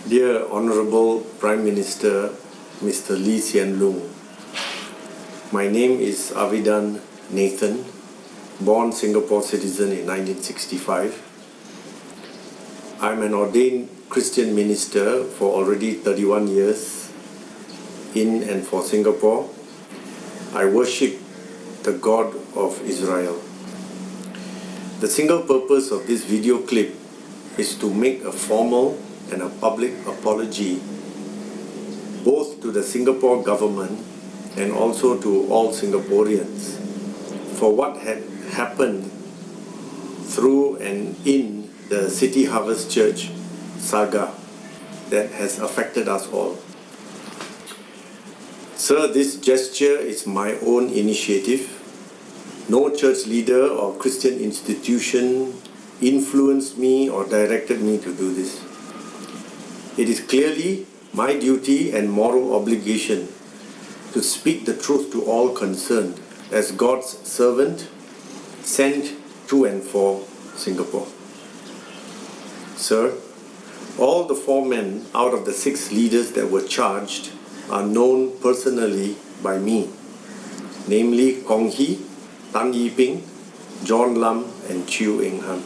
Dear Honorable Prime Minister Mr. Lee Hsien Loong, my name is Avidan Nathan, born Singapore citizen in 1965. I'm an ordained Christian minister for already 31 years in and for Singapore. I worship the God of Israel. The single purpose of this video clip is to make a formal and a public apology both to the Singapore government and also to all Singaporeans for what had happened through and in the City Harvest Church saga that has affected us all. Sir, this gesture is my own initiative. No church leader or Christian institution influenced me or directed me to do this. It is clearly my duty and moral obligation to speak the truth to all concerned as God's servant sent to and for Singapore. Sir, all the 4 men out of the 6 leaders that were charged are known personally by me, namely Kong Hee, Tan Yi Ping, John Lam and Chew Eng Han.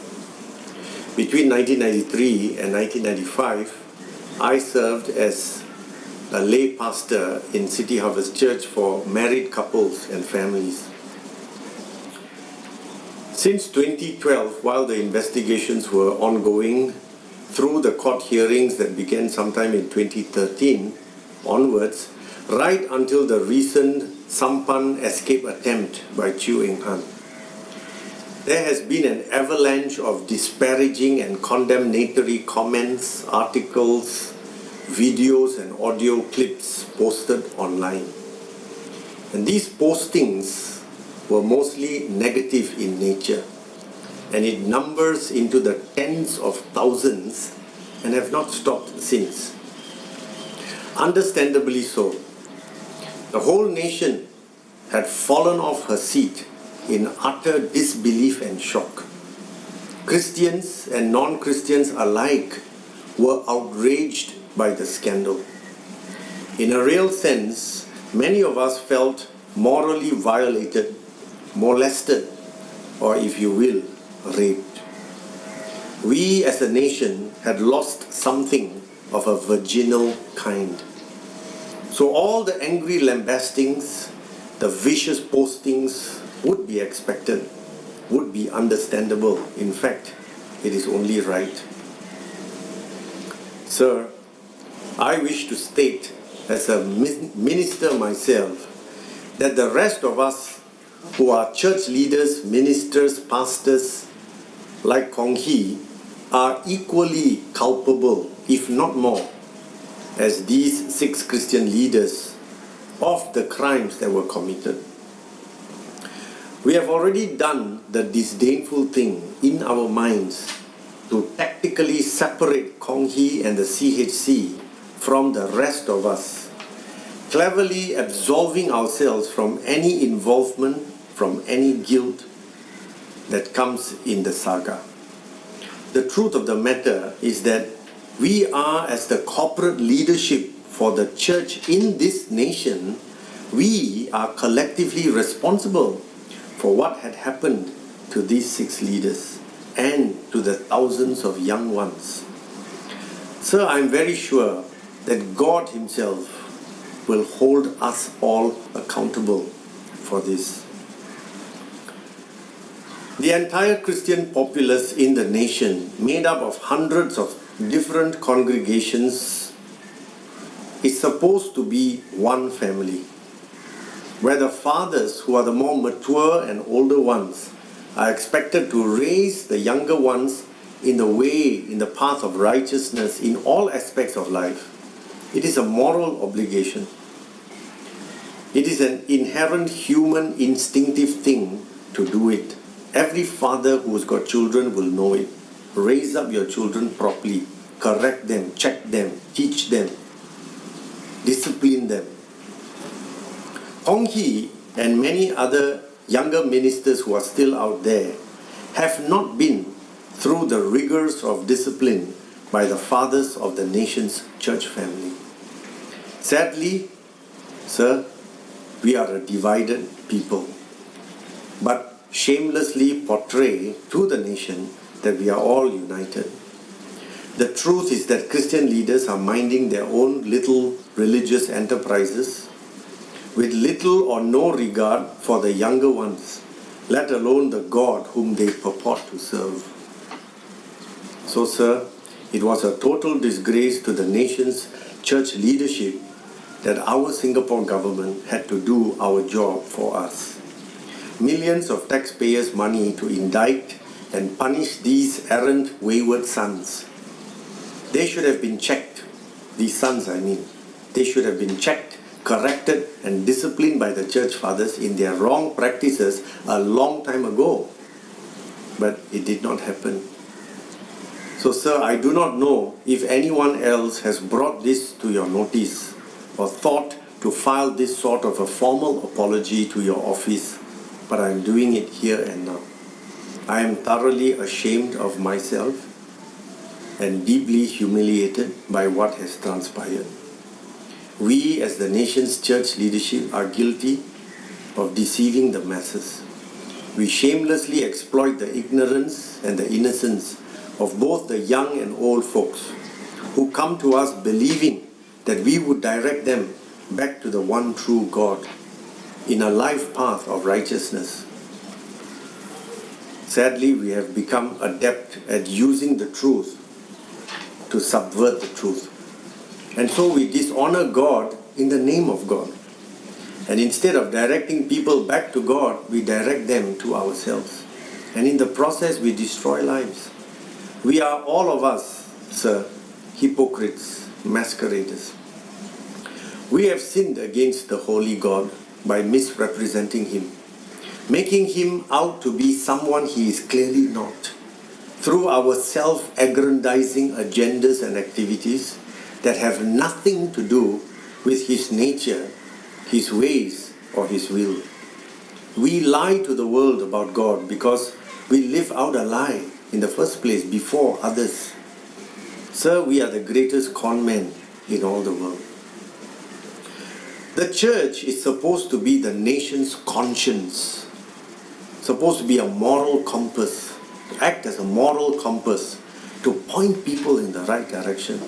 Between 1993 and 1995, I served as a lay pastor in City Harvest Church for married couples and families. Since 2012, while the investigations were ongoing, through the court hearings that began sometime in 2013 onwards, right until the recent sampan escape attempt by Chew Eng Han, there has been an avalanche of disparaging and condemnatory comments, articles, videos and audio clips posted online. And these postings were mostly negative in nature, and it numbers into the tens of thousands and have not stopped since. Understandably so. The whole nation had fallen off her seat in utter disbelief and shock. Christians and non-Christians alike were outraged by the scandal. In a real sense, many of us felt morally violated, molested, or if you will, raped. We as a nation had lost something of a virginal kind. So all the angry lambastings, the vicious postings would be expected, would be understandable. In fact, it is only right. Sir, I wish to state as a minister myself that the rest of us who are church leaders, ministers, pastors like Kong Hee are equally culpable, if not more, as these 6 Christian leaders of the crimes that were committed. We have already done the disdainful thing in our minds to tactically separate Kong Hee and the CHC from the rest of us, cleverly absolving ourselves from any involvement, from any guilt that comes in the saga. The truth of the matter is that we are, as the corporate leadership for the church in this nation, we are collectively responsible for what had happened to these 6 leaders and to the thousands of young ones. Sir, I am very sure that God Himself will hold us all accountable for this. The entire Christian populace in the nation, made up of hundreds of different congregations, is supposed to be one family, where the fathers, who are the more mature and older ones, are expected to raise the younger ones in the way, in the path of righteousness in all aspects of life. It is a moral obligation. It is an inherent human instinctive thing to do it. Every father who's got children will know it. Raise up your children properly. Correct them, check them, teach them, discipline them. Kong Hee and many other younger ministers who are still out there have not been through the rigors of discipline by the fathers of the nation's church family. Sadly, sir, we are a divided people, but shamelessly portray to the nation that we are all united. The truth is that Christian leaders are minding their own little religious enterprises with little or no regard for the younger ones, let alone the God whom they purport to serve. So, sir, it was a total disgrace to the nation's church leadership that our Singapore government had to do our job for us. Millions of taxpayers' money to indict and punish these errant, wayward sons. They should have been checked, these sons I mean. They should have been checked, corrected and disciplined by the church fathers in their wrong practices a long time ago. But it did not happen. So, sir, I do not know if anyone else has brought this to your notice or thought to file this sort of a formal apology to your office, but I am doing it here and now. I am thoroughly ashamed of myself and deeply humiliated by what has transpired. We as the nation's church leadership are guilty of deceiving the masses. We shamelessly exploit the ignorance and the innocence of both the young and old folks who come to us believing that we would direct them back to the one true God in a life path of righteousness. Sadly, we have become adept at using the truth to subvert the truth. And so we dishonor God in the name of God. And instead of directing people back to God, we direct them to ourselves. And in the process, we destroy lives. We are all of us, sir, hypocrites, masqueraders. We have sinned against the holy God by misrepresenting Him, making Him out to be someone He is clearly not, through our self-aggrandizing agendas and activities that have nothing to do with His nature, His ways, or His will. We lie to the world about God because we live out a lie in the first place before others. Sir, we are the greatest con men in all the world. The church is supposed to be the nation's conscience, supposed to be a moral compass, to act as a moral compass, to point people in the right direction.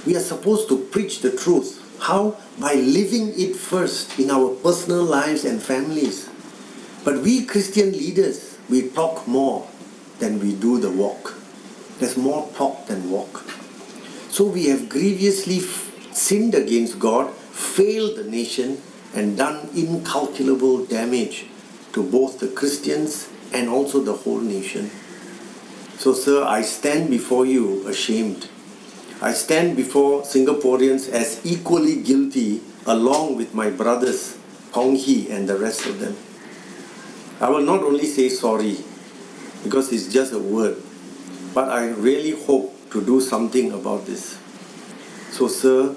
We are supposed to preach the truth. How? By living it first in our personal lives and families. But we Christian leaders, we talk more than we do the walk. There's more talk than walk. So we have grievously sinned against God, failed the nation, and done incalculable damage to both the Christians and also the whole nation. So, sir, I stand before you ashamed. I stand before Singaporeans as equally guilty along with my brothers, Kong Hee and the rest of them. I will not only say sorry, because it's just a word, but I really hope to do something about this. So, sir,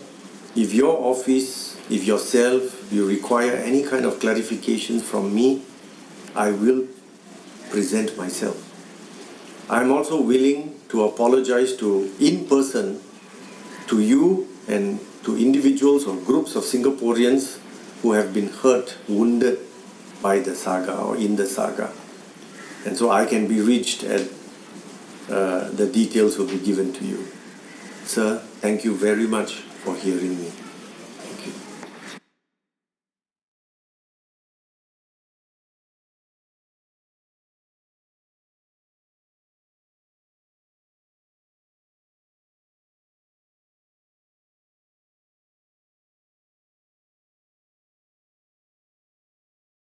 if your office, if yourself, you require any kind of clarifications from me, I will present myself. I am also willing to apologize in person to you and to individuals or groups of Singaporeans who have been hurt, wounded by the saga or in the saga. And so I can be reached at the details will be given to you. Sir, thank you very much for hearing me.